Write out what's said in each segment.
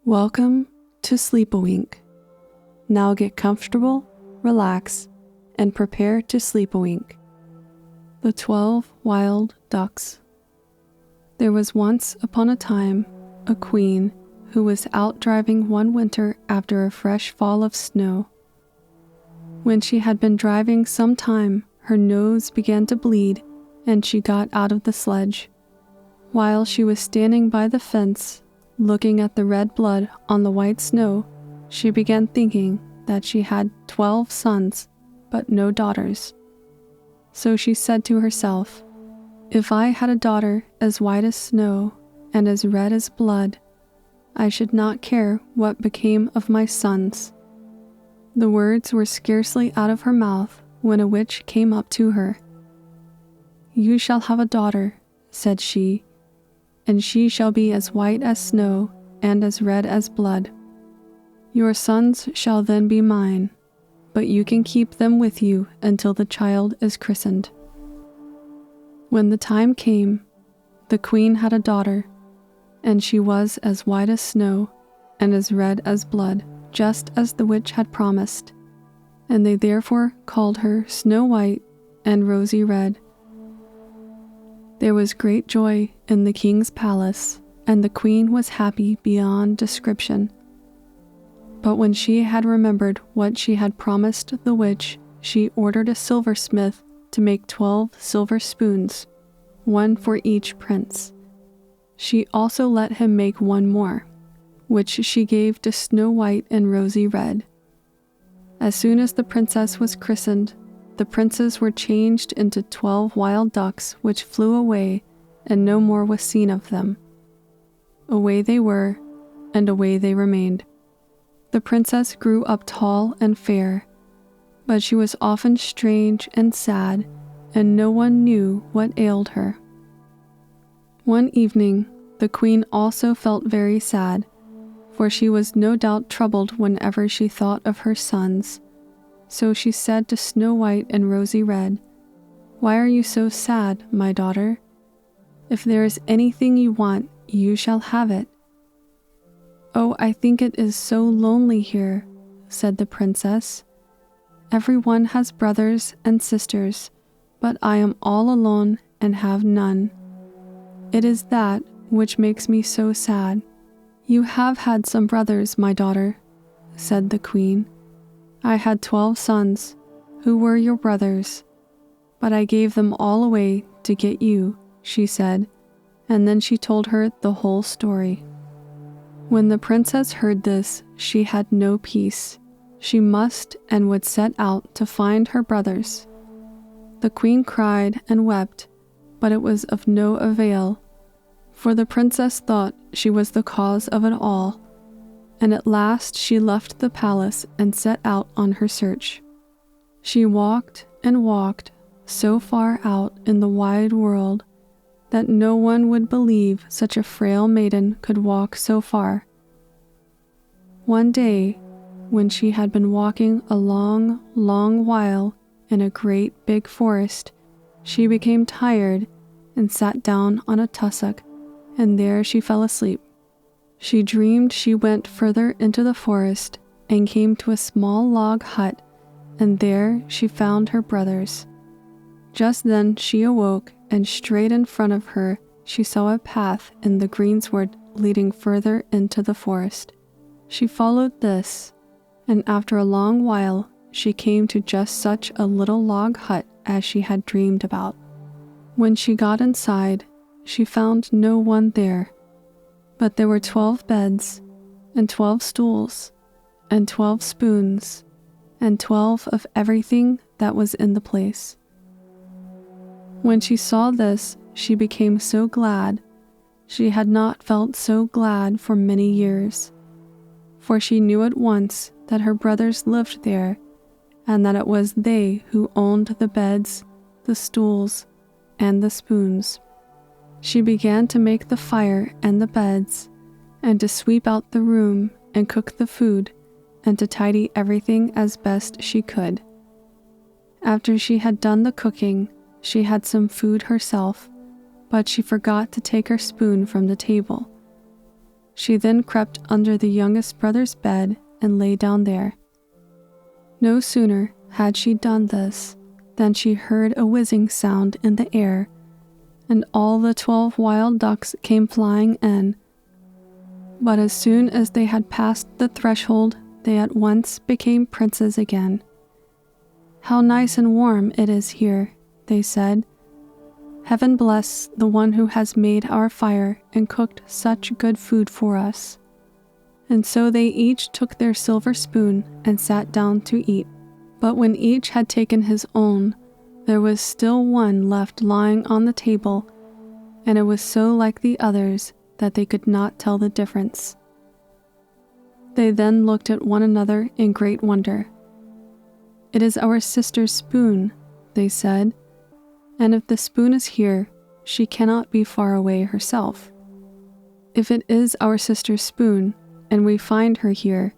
Welcome to Sleep-A-Wink. Now get comfortable, relax, and prepare to sleep-a-wink. The 12 Wild Ducks. There was once upon a time a queen who was out driving one winter after a fresh fall of snow. When she had been driving some time, her nose began to bleed and she got out of the sledge. While she was standing by the fence, looking at the red blood on the white snow, she began thinking that she had 12 sons, but no daughters. So she said to herself, "If I had a daughter as white as snow and as red as blood, I should not care what became of my sons." The words were scarcely out of her mouth when a witch came up to her. "You shall have a daughter," said she, "and she shall be as white as snow and as red as blood. Your sons shall then be mine, but you can keep them with you until the child is christened." When the time came, the queen had a daughter, and she was as white as snow and as red as blood, just as the witch had promised, and they therefore called her Snow White and Rosy Red. There was great joy in the king's palace, and the queen was happy beyond description. But when she had remembered what she had promised the witch, she ordered a silversmith to make 12 silver spoons, one for each prince. She also let him make one more, which she gave to Snow White and Rosy Red. As soon as the princess was christened, the princes were changed into 12 wild ducks which flew away, and no more was seen of them. Away they were, and away they remained. The princess grew up tall and fair, but she was often strange and sad, and no one knew what ailed her. One evening, the queen also felt very sad, for she was no doubt troubled whenever she thought of her sons. So she said to Snow White and Rosy Red, "Why are you so sad, my daughter? If there is anything you want, you shall have it." "Oh, I think it is so lonely here," said the princess. "Everyone has brothers and sisters, but I am all alone and have none. It is that which makes me so sad." "You have had some brothers, my daughter," said the queen. "I had 12 sons, who were your brothers, but I gave them all away to get you," she said, and then she told her the whole story. When the princess heard this, she had no peace. She must and would set out to find her brothers. The queen cried and wept, but it was of no avail, for the princess thought she was the cause of it all, and at last she left the palace and set out on her search. She walked and walked so far out in the wide world that no one would believe such a frail maiden could walk so far. One day, when she had been walking a long, long while in a great big forest, she became tired and sat down on a tussock, and there she fell asleep. She dreamed she went further into the forest and came to a small log hut, and there she found her brothers. Just then she awoke, and straight in front of her she saw a path in the greensward leading further into the forest. She followed this, and after a long while she came to just such a little log hut as she had dreamed about. When she got inside, she found no one there, but there were 12 beds, and 12 stools, and 12 spoons, and 12 of everything that was in the place. When she saw this, she became so glad. She had not felt so glad for many years, for she knew at once that her brothers lived there, and that it was they who owned the beds, the stools, and the spoons. She began to make the fire and the beds, and to sweep out the room and cook the food, and to tidy everything as best she could. After she had done the cooking, she had some food herself, but she forgot to take her spoon from the table. She then crept under the youngest brother's bed and lay down there. No sooner had she done this than she heard a whizzing sound in the air, and all the 12 wild ducks came flying in. But as soon as they had passed the threshold, they at once became princes again. "How nice and warm it is here," they said. "Heaven bless the one who has made our fire and cooked such good food for us." And so they each took their silver spoon and sat down to eat. But when each had taken his own, there was still one left lying on the table, and it was so like the others that they could not tell the difference. They then looked at one another in great wonder. "It is our sister's spoon," they said, "and if the spoon is here, she cannot be far away herself. If it is our sister's spoon, and we find her here,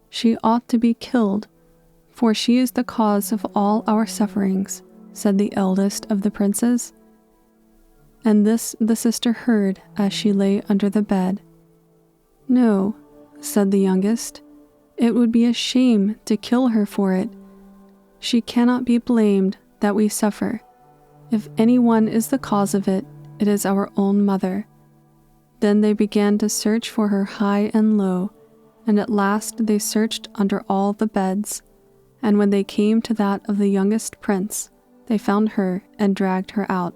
she ought to be killed, for she is the cause of all our sufferings," said the eldest of the princes. And this the sister heard as she lay under the bed. "No," said the youngest, "it would be a shame to kill her for it. She cannot be blamed that we suffer. If anyone is the cause of it, it is our own mother." Then they began to search for her high and low, and at last they searched under all the beds, and when they came to that of the youngest prince, they found her and dragged her out.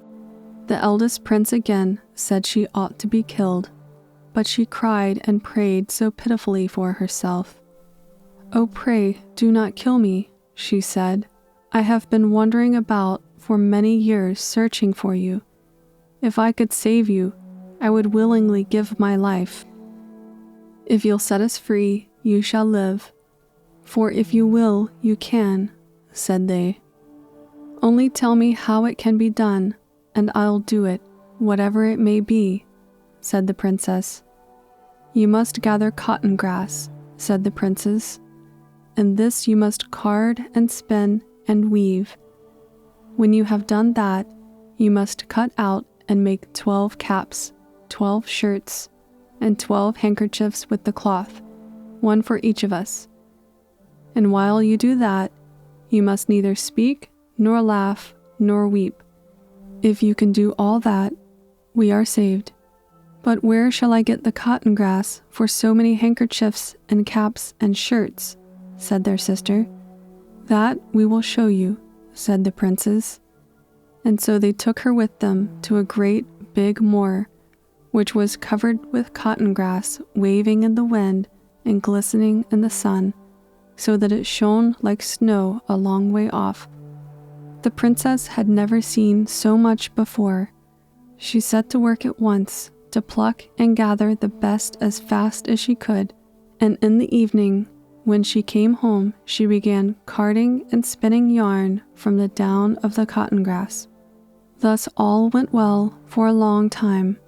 The eldest prince again said she ought to be killed, but she cried and prayed so pitifully for herself. "Oh, pray do not kill me," she said. "I have been wandering about for many years searching for you. If I could save you, I would willingly give my life. If you'll set us free, you shall live. For if you will, you can," said they. "Only tell me how it can be done, and I'll do it, whatever it may be," said the princess. "You must gather cotton grass," said the princes, "and this you must card and spin and weave. When you have done that, you must cut out and make 12 caps, 12 shirts, and 12 handkerchiefs with the cloth, one for each of us. And while you do that, you must neither speak, nor laugh, nor weep. If you can do all that, we are saved. But where shall I get the cotton grass for so many handkerchiefs and caps and shirts?" said their sister. "That we will show you," said the princes. And so they took her with them to a great big moor, which was covered with cotton grass waving in the wind and glistening in the sun, so that it shone like snow a long way off. The princess had never seen so much before. She set to work at once to pluck and gather the best as fast as she could, and in the evening, when she came home, she began carding and spinning yarn from the down of the cotton grass. Thus all went well for a long time.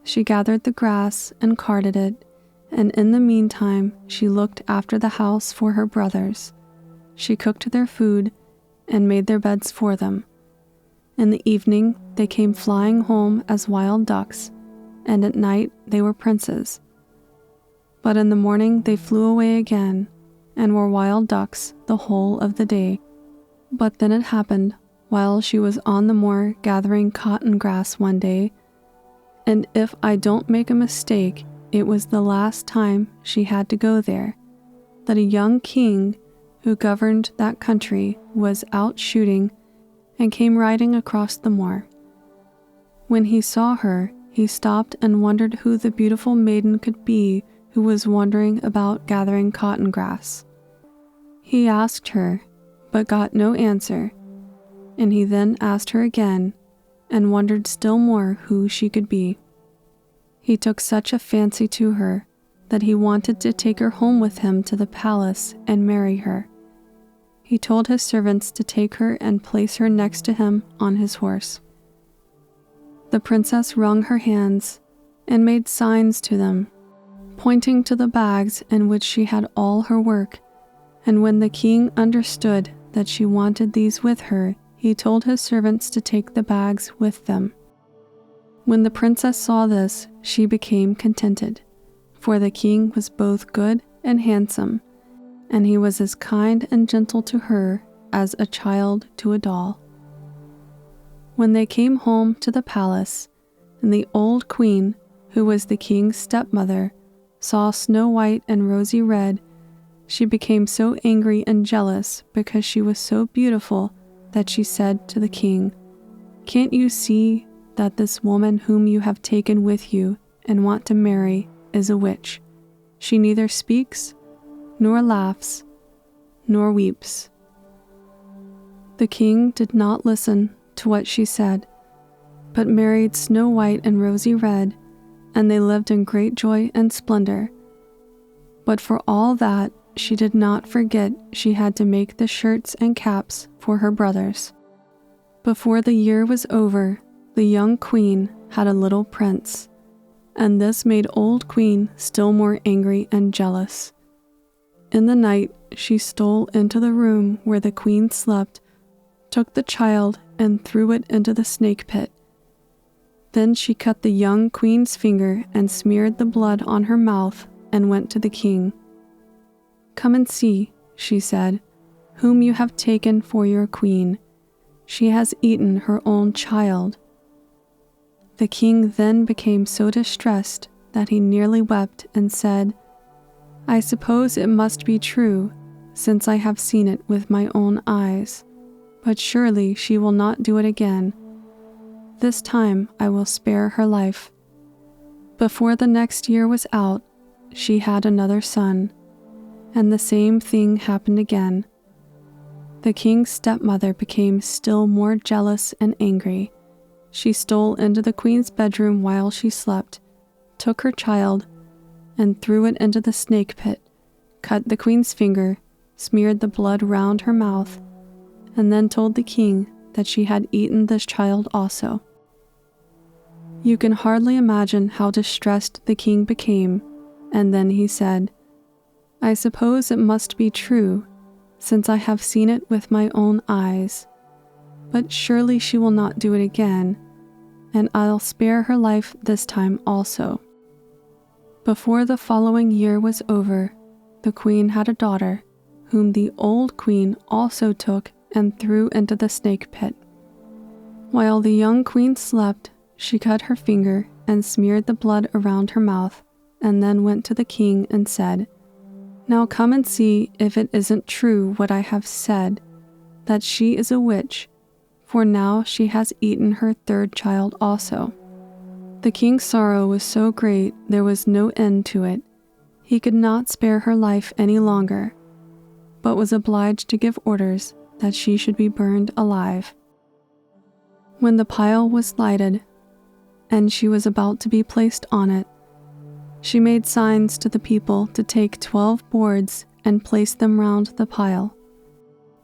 She gathered the grass and carded it, and in the meantime she looked after the house for her brothers. She cooked their food and made their beds for them. In the evening they came flying home as wild ducks, and at night they were princes. But in the morning they flew away again, and were wild ducks the whole of the day. But then it happened, while she was on the moor gathering cotton grass one day, and if I don't make a mistake, it was the last time she had to go there, that a young king who governed that country was out shooting and came riding across the moor. When he saw her, he stopped and wondered who the beautiful maiden could be who was wandering about gathering cotton grass. He asked her, but got no answer, and he then asked her again, and wondered still more who she could be. He took such a fancy to her that he wanted to take her home with him to the palace and marry her. He told his servants to take her and place her next to him on his horse. The princess wrung her hands and made signs to them, pointing to the bags in which she had all her work, and when the king understood that she wanted these with her, he told his servants to take the bags with them. When the princess saw this, she became contented, for the king was both good and handsome, and he was as kind and gentle to her as a child to a doll. When they came home to the palace, and the old queen, who was the king's stepmother, saw Snow White and Rosy Red, she became so angry and jealous because she was so beautiful that she said to the king, "Can't you see that this woman whom you have taken with you and want to marry is a witch? She neither speaks, nor laughs, nor weeps." The king did not listen to what she said, but married Snow White and Rosy Red, and they lived in great joy and splendor. But for all that, she did not forget she had to make the shirts and caps for her brothers. Before the year was over, the young queen had a little prince, and this made old queen still more angry and jealous. In the night, she stole into the room where the queen slept, took the child and threw it into the snake pit. Then she cut the young queen's finger and smeared the blood on her mouth and went to the king. "Come and see," she said, "whom you have taken for your queen. She has eaten her own child." The king then became so distressed that he nearly wept and said, "I suppose it must be true, since I have seen it with my own eyes, but surely she will not do it again. This time I will spare her life." Before the next year was out, she had another son, and the same thing happened again. The king's stepmother became still more jealous and angry. She stole into the queen's bedroom while she slept, took her child, and threw it into the snake pit, cut the queen's finger, smeared the blood round her mouth, and then told the king that she had eaten this child also. You can hardly imagine how distressed the king became, and then he said, "I suppose it must be true, since I have seen it with my own eyes, but surely she will not do it again, and I'll spare her life this time also." Before the following year was over, the queen had a daughter, whom the old queen also took and threw into the snake pit. While the young queen slept, she cut her finger and smeared the blood around her mouth, and then went to the king and said, "Now come and see if it isn't true what I have said, that she is a witch, for now she has eaten her third child also." The king's sorrow was so great there was no end to it. He could not spare her life any longer, but was obliged to give orders that she should be burned alive. When the pile was lighted, and she was about to be placed on it, she made signs to the people to take 12 boards and place them round the pile.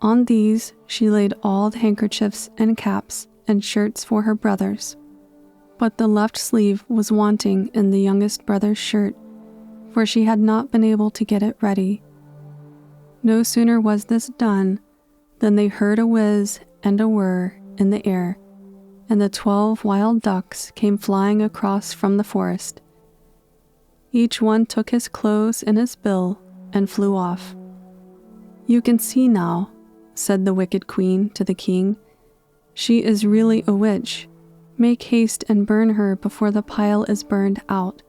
On these she laid all the handkerchiefs and caps and shirts for her brothers. But the left sleeve was wanting in the youngest brother's shirt, for she had not been able to get it ready. No sooner was this done than they heard a whiz and a whir in the air, and the 12 wild ducks came flying across from the forest. Each one took his clothes in his bill and flew off. "You can see now," said the wicked queen to the king. "She is really a witch. Make haste and burn her before the pile is burned out."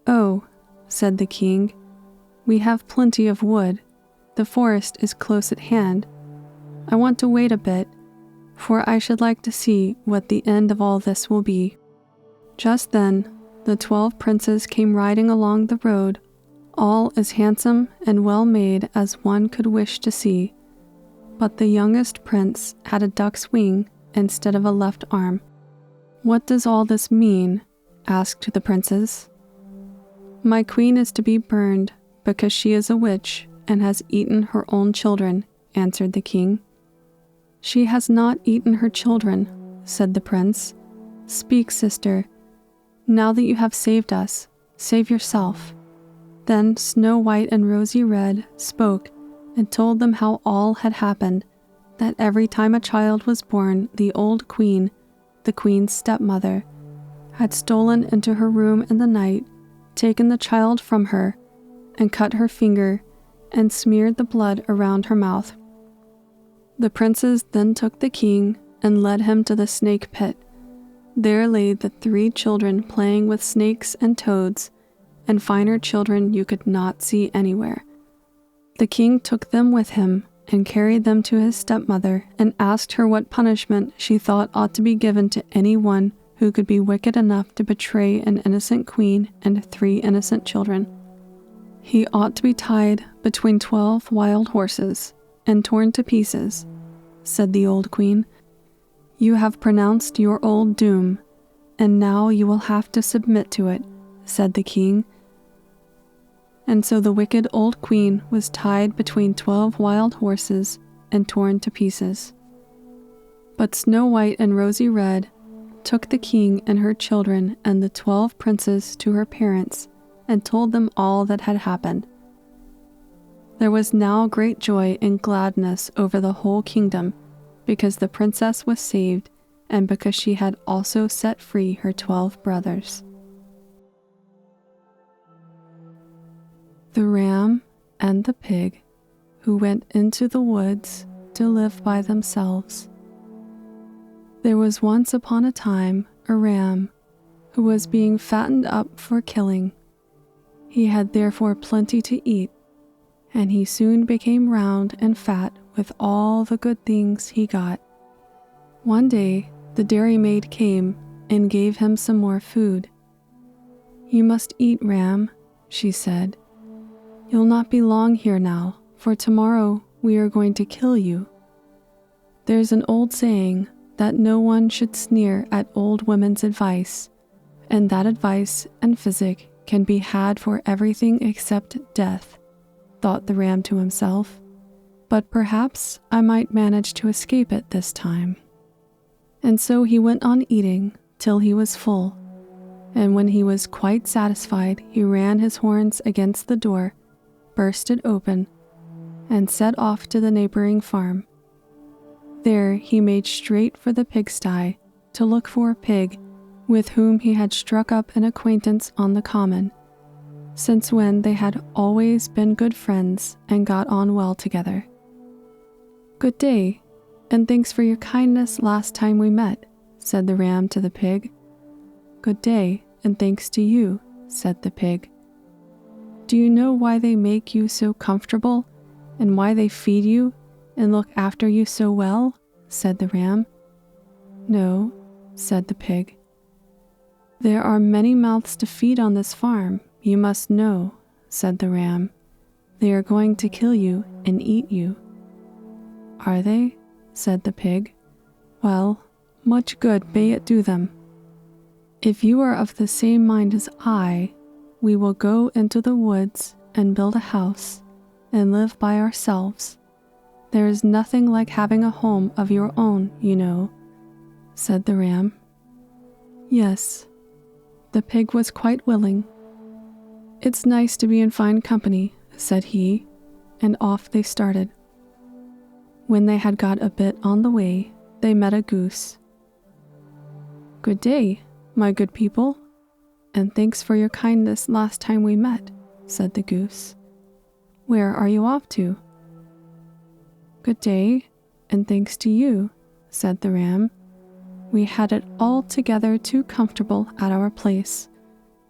"Oh," said the king, "we have plenty of wood. The forest is close at hand. I want to wait a bit, for I should like to see what the end of all this will be." Just then, the 12 princes came riding along the road, all as handsome and well made as one could wish to see. But the youngest prince had a duck's wing instead of a left arm. "What does all this mean?" asked the princes. "My queen is to be burned because she is a witch and has eaten her own children," answered the king. "She has not eaten her children," said the prince. "Speak, sister. Now that you have saved us, save yourself." Then Snow White and Rosy Red spoke and told them how all had happened, that every time a child was born, the old queen, the queen's stepmother, had stolen into her room in the night, taken the child from her and cut her finger and smeared the blood around her mouth. The princes then took the king and led him to the snake pit. There lay the 3 children playing with snakes and toads, and finer children you could not see anywhere. The king took them with him and carried them to his stepmother and asked her what punishment she thought ought to be given to any one who could be wicked enough to betray an innocent queen and 3 innocent children. He ought to be tied between 12 wild horses and torn to pieces, said the old queen. You have pronounced your old doom, and now you will have to submit to it, said the king. And so the wicked old queen was tied between 12 wild horses and torn to pieces. But Snow White and Rosy Red took the king and her children and the 12 princes to her parents and told them all that had happened. There was now great joy and gladness over the whole kingdom, because the princess was saved and because she had also set free her 12 brothers. The ram and the pig who went into the woods to live by themselves. There was once upon a time a ram who was being fattened up for killing. He had therefore plenty to eat, and he soon became round and fat with all the good things he got. One day the dairymaid came and gave him some more food. You must eat, ram, she said. You'll not be long here now, for tomorrow we are going to kill you. There's an old saying that no one should sneer at old women's advice, and that advice and physic can be had for everything except death, thought the ram to himself. But perhaps I might manage to escape it this time. And so he went on eating till he was full, and when he was quite satisfied, he ran his horns against the door, burst it open, and set off to the neighboring farm. There he made straight for the pigsty to look for a pig with whom he had struck up an acquaintance on the common, since when they had always been good friends and got on well together. Good day, and thanks for your kindness last time we met, said the ram to the pig. Good day, and thanks to you, said the pig. Do you know why they make you so comfortable, and why they feed you and look after you so well? Said the ram. No, said the pig. There are many mouths to feed on this farm, you must know, said the ram. They are going to kill you and eat you. Are they? Said the pig. Well, much good may it do them. If you are of the same mind as I, we will go into the woods and build a house and live by ourselves. There is nothing like having a home of your own, you know, said the ram. Yes, the pig was quite willing. It's nice to be in fine company, said he, and off they started. When they had got a bit on the way, they met a goose. Good day, my good people, and thanks for your kindness last time we met, said the goose. Where are you off to? Good day, and thanks to you, said the ram. We had it altogether too comfortable at our place,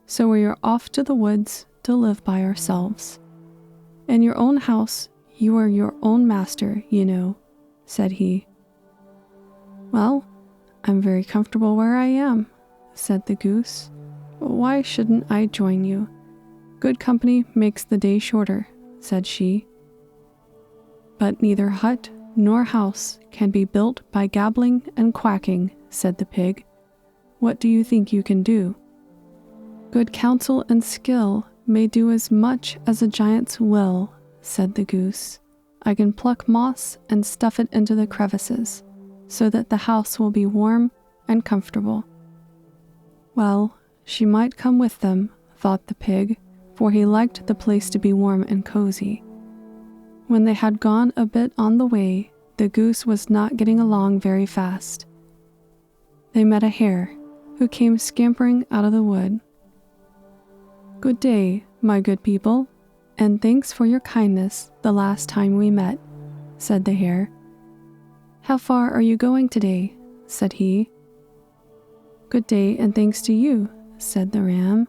so we are off to the woods to live by ourselves. In your own house, you are your own master, you know, said he. Well, I'm very comfortable where I am, said the goose. Why shouldn't I join you? Good company makes the day shorter, said she. But neither hut nor house can be built by gabbling and quacking, said the pig. What do you think you can do? Good counsel and skill may do as much as a giant's will, said the goose. I can pluck moss and stuff it into the crevices, so that the house will be warm and comfortable. Well, she might come with them, thought the pig, for he liked the place to be warm and cozy. When they had gone a bit on the way, the goose was not getting along very fast. They met a hare, who came scampering out of the wood. "Good day, my good people, and thanks for your kindness the last time we met," said the hare. "How far are you going today?" said he. "Good day, and thanks to you," said the ram.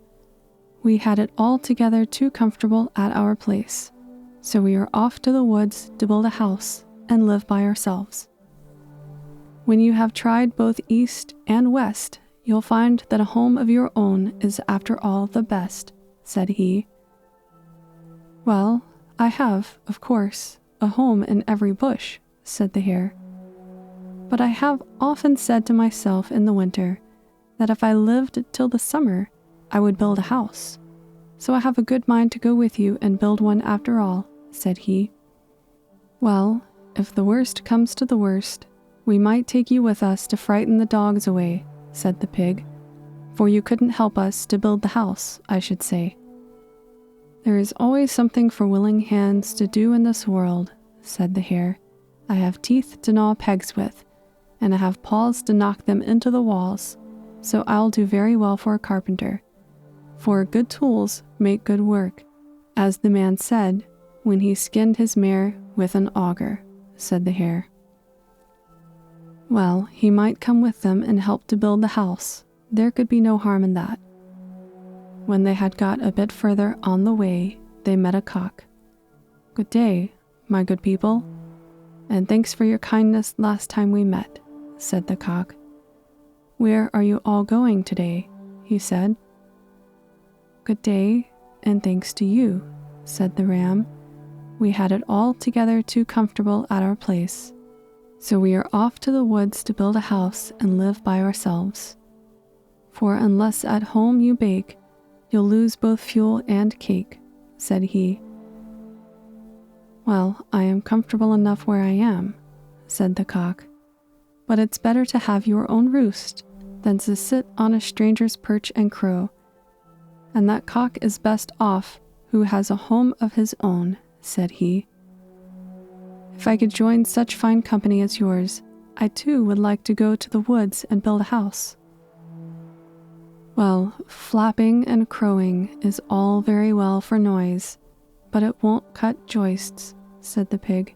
"We had it altogether too comfortable at our place, so we are off to the woods to build a house and live by ourselves. When you have tried both east and west, you'll find that a home of your own is after all the best," said he. "Well, I have, of course, a home in every bush," said the hare. "But I have often said to myself in the winter that if I lived till the summer, I would build a house. So I have a good mind to go with you and build one after all," said he. "Well, if the worst comes to the worst, we might take you with us to frighten the dogs away," said the pig, "for you couldn't help us to build the house, I should say." "There is always something for willing hands to do in this world," said the hare. "I have teeth to gnaw pegs with, and I have paws to knock them into the walls, so I'll do very well for a carpenter. For good tools make good work, as the man said when he skinned his mare with an auger," said the hare. Well, he might come with them and help to build the house. There could be no harm in that. When they had got a bit further on the way, they met a cock. "Good day, my good people, and thanks for your kindness last time we met," said the cock. "Where are you all going today?" he said. "Good day, and thanks to you," said the ram. "We had it altogether too comfortable at our place, so we are off to the woods to build a house and live by ourselves. For unless at home you bake, you'll lose both fuel and cake," said he. "Well, I am comfortable enough where I am," said the cock, "but it's better to have your own roost than to sit on a stranger's perch and crow. And that cock is best off who has a home of his own," said he. "If I could join such fine company as yours, I too would like to go to the woods and build a house." "Well, flapping and crowing is all very well for noise, but it won't cut joists," said the pig.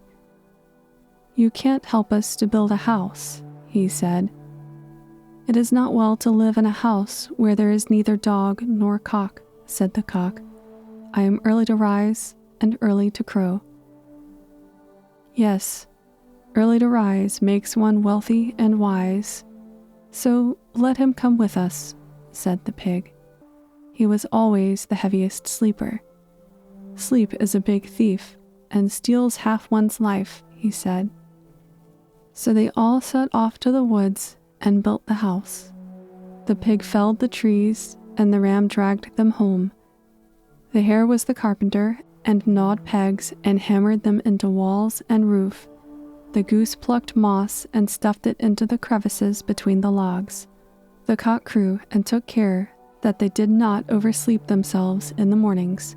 "You can't help us to build a house," he said. "It is not well to live in a house where there is neither dog nor cock," said the cock. "I am early to rise and early to crow." "Yes, early to rise makes one wealthy and wise, so let him come with us," said the pig. He was always the heaviest sleeper. "Sleep is a big thief and steals half one's life," he said. So they all set off to the woods and built the house. The pig felled the trees, and the ram dragged them home. The hare was the carpenter, and gnawed pegs and hammered them into walls and roof. The goose plucked moss and stuffed it into the crevices between the logs. The cock crew and took care that they did not oversleep themselves in the mornings.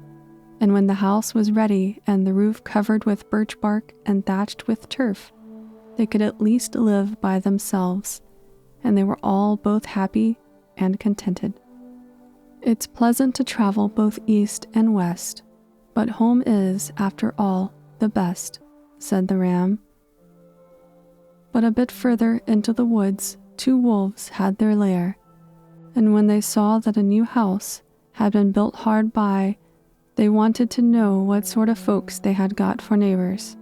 And when the house was ready and the roof covered with birch bark and thatched with turf, they could at least live by themselves, and they were all both happy and contented. It's pleasant to travel both east and west, but home is, after all, the best, said the ram. But a bit further into the woods, 2 wolves had their lair, and when they saw that a new house had been built hard by, they wanted to know what sort of folks they had got for neighbors,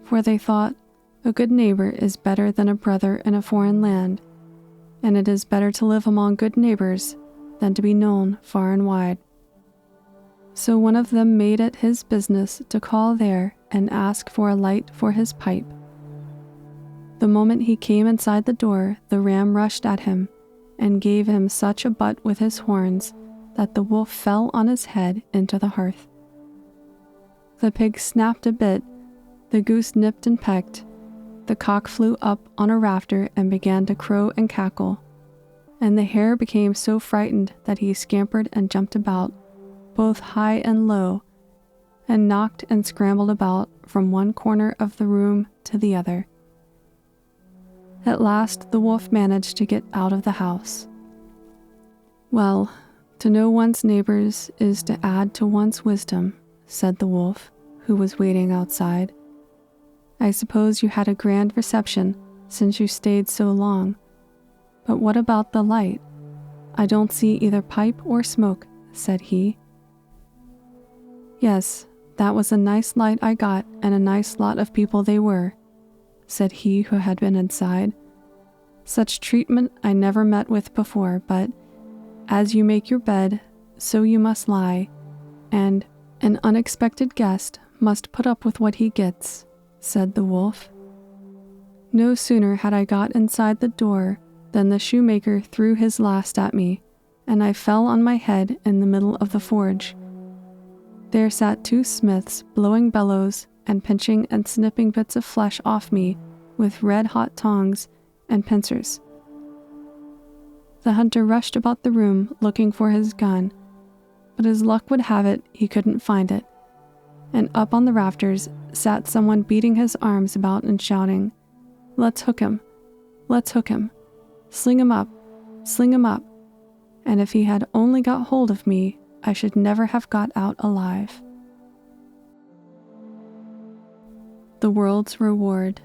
for they thought a good neighbor is better than a brother in a foreign land, and it is better to live among good neighbors than to be known far and wide. So one of them made it his business to call there and ask for a light for his pipe. The moment he came inside the door, the ram rushed at him and gave him such a butt with his horns that the wolf fell on his head into the hearth. The pig snapped a bit, the goose nipped and pecked, the cock flew up on a rafter and began to crow and cackle, and the hare became so frightened that he scampered and jumped about, both high and low, and knocked and scrambled about from one corner of the room to the other. At last the wolf managed to get out of the house. Well, To know one's neighbors is to add to one's wisdom, said the wolf, who was waiting outside. I suppose you had a grand reception since you stayed so long. But what about the light? I don't see either pipe or smoke, said he. Yes, that was a nice light I got, and a nice lot of people they were, said he who had been inside. Such treatment I never met with before, but as you make your bed, so you must lie, and an unexpected guest must put up with what he gets, said the wolf. No sooner had I got inside the door than the shoemaker threw his last at me, and I fell on my head in the middle of the forge. There sat two smiths blowing bellows and pinching and snipping bits of flesh off me with red-hot tongs and pincers. The hunter rushed about the room looking for his gun, but as luck would have it, he couldn't find it, and up on the rafters sat someone beating his arms about and shouting, "Let's hook him! Let's hook him! Sling him up! Sling him up!" And if he had only got hold of me, I should never have got out alive. The World's Reward.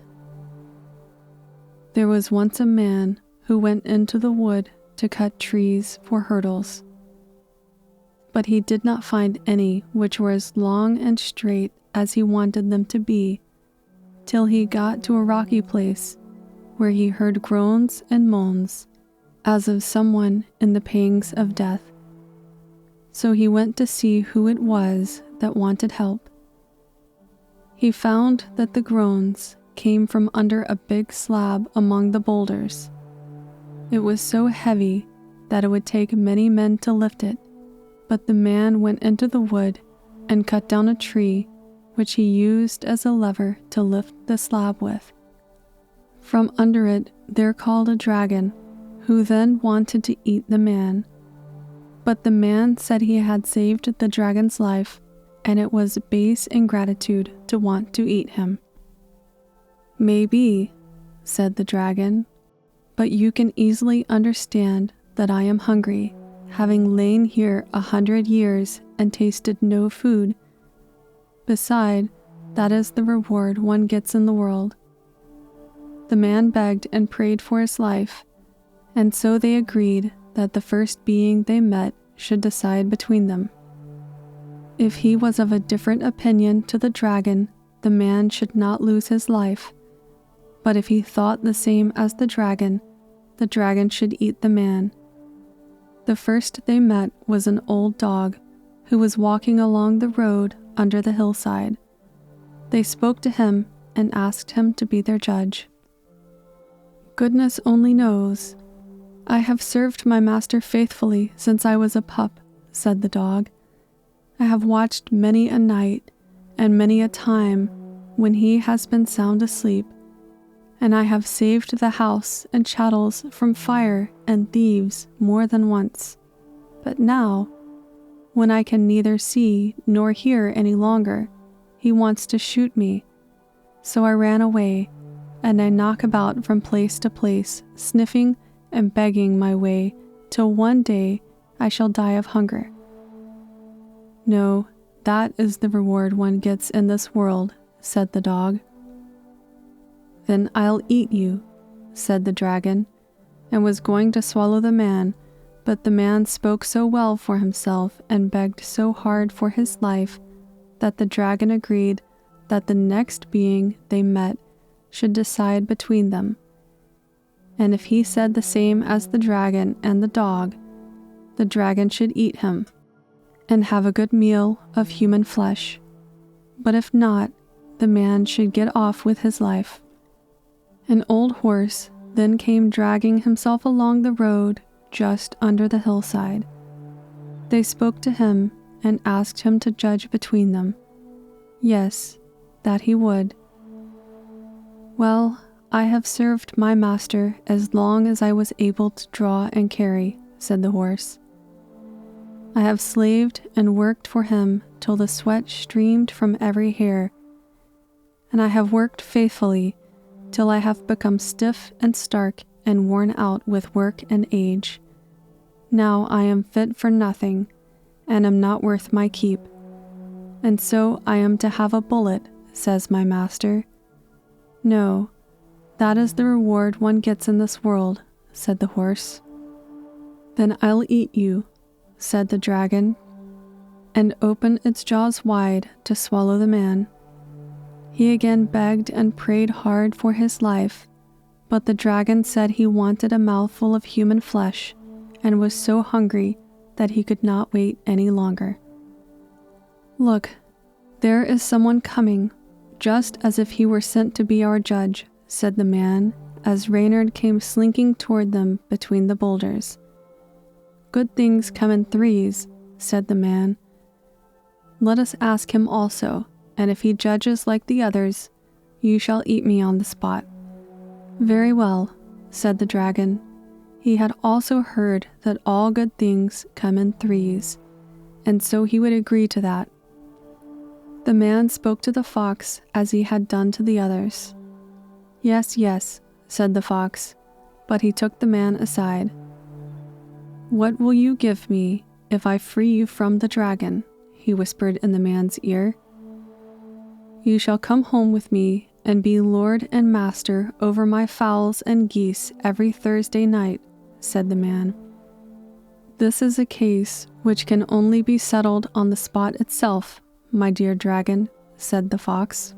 There was once a man who went into the wood to cut trees for hurdles. But he did not find any which were as long and straight as he wanted them to be, till he got to a rocky place where he heard groans and moans, as of someone in the pangs of death. So he went to see who it was that wanted help. He found that the groans came from under a big slab among the boulders. It was so heavy that it would take many men to lift it, but the man went into the wood and cut down a tree which he used as a lever to lift the slab with. From under it there crawled a dragon, who then wanted to eat the man. But the man said he had saved the dragon's life, and it was base ingratitude to want to eat him. "Maybe," said the dragon, "but you can easily understand that I am hungry, having lain here 100 years and tasted no food. Beside, that is the reward one gets in the world." The man begged and prayed for his life, and so they agreed that the first being they met should decide between them. If he was of a different opinion to the dragon, the man should not lose his life, but if he thought the same as the dragon should eat the man. The first they met was an old dog who was walking along the road under the hillside. They spoke to him and asked him to be their judge. "Goodness only knows. I have served my master faithfully since I was a pup," said the dog. "I have watched many a night and many a time when he has been sound asleep, and I have saved the house and chattels from fire and thieves more than once. But now, when I can neither see nor hear any longer, he wants to shoot me. So I ran away, and I knock about from place to place, sniffing and begging my way, till one day I shall die of hunger. No, that is the reward one gets in this world," said the dog. "Then I'll eat you," said the dragon, and was going to swallow the man, but the man spoke so well for himself and begged so hard for his life that the dragon agreed that the next being they met should decide between them. And if he said the same as the dragon and the dragon should eat him and have a good meal of human flesh. But if not, the man should get off with his life. An old horse then came dragging himself along the road just under the hillside. They spoke to him and asked him to judge between them. Yes, that he would. "Well, I have served my master as long as I was able to draw and carry," said the horse. "I have slaved and worked for him till the sweat streamed from every hair, and I have worked faithfully till I have become stiff and stark and worn out with work and age. Now I am fit for nothing, and am not worth my keep. And so I am to have a bullet, says my master. No, that is the reward one gets in this world, said the horse. Then I'll eat you, said the dragon, and opened its jaws wide to swallow the man. He again begged and prayed hard for his life, but the dragon said he wanted a mouthful of human flesh and was so hungry that he could not wait any longer. Look, there is someone coming, just as if he were sent to be our judge, said the man, as Reynard came slinking toward them between the boulders. Good things come in threes, said the man. Let us ask him also, and if he judges like the others, you shall eat me on the spot. Very well, said the dragon. He had also heard that all good things come in threes, and so he would agree to that. The man spoke to the fox as he had done to the others. Yes, yes, said the fox, but he took the man aside. What will you give me if I free you from the dragon? He whispered in the man's ear. You shall come home with me and be lord and master over my fowls and geese every Thursday night, said the man. This is a case which can only be settled on the spot itself, my dear dragon, said the fox.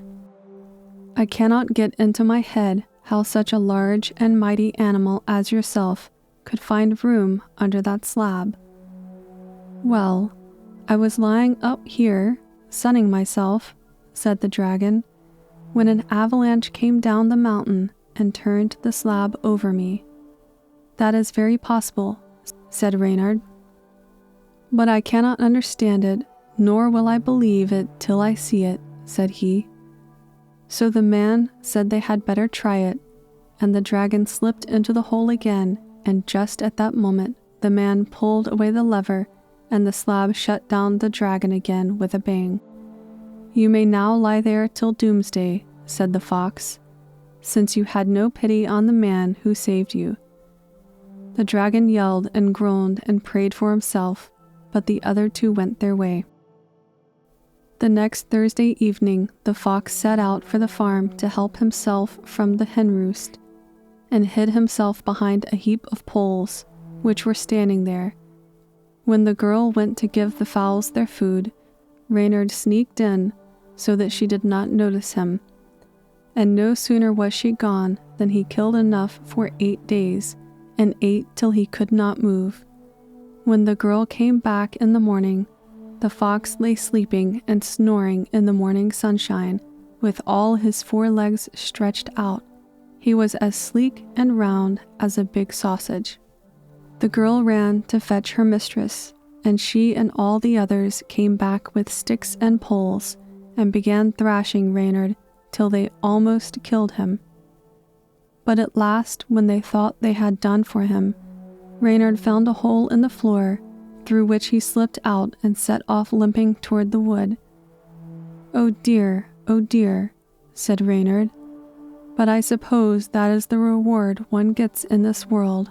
I cannot get into my head how such a large and mighty animal as yourself could find room under that slab. Well, I was lying up here, sunning myself, said the dragon, when an avalanche came down the mountain and turned the slab over me. That is very possible, said Reynard. But I cannot understand it, nor will I believe it till I see it, said he. So the man said they had better try it, and the dragon slipped into the hole again, and just at that moment the man pulled away the lever, and the slab shut down the dragon again with a bang. You may now lie there till doomsday, said the fox, since you had no pity on the man who saved you. The dragon yelled and groaned and prayed for himself, but the other two went their way. The next Thursday evening the fox set out for the farm to help himself from the hen roost, and hid himself behind a heap of poles which were standing there. When the girl went to give the fowls their food, Reynard sneaked in so that she did not notice him, and no sooner was she gone than he killed enough for 8 days, and ate till he could not move. When the girl came back in the morning, the fox lay sleeping and snoring in the morning sunshine, with all his 4 legs stretched out. He was as sleek and round as a big sausage. The girl ran to fetch her mistress, and she and all the others came back with sticks and poles, and began thrashing Reynard till they almost killed him. But at last, when they thought they had done for him, Reynard found a hole in the floor, through which he slipped out and set off limping toward the wood. Oh dear, said Reynard, but I suppose that is the reward one gets in this world.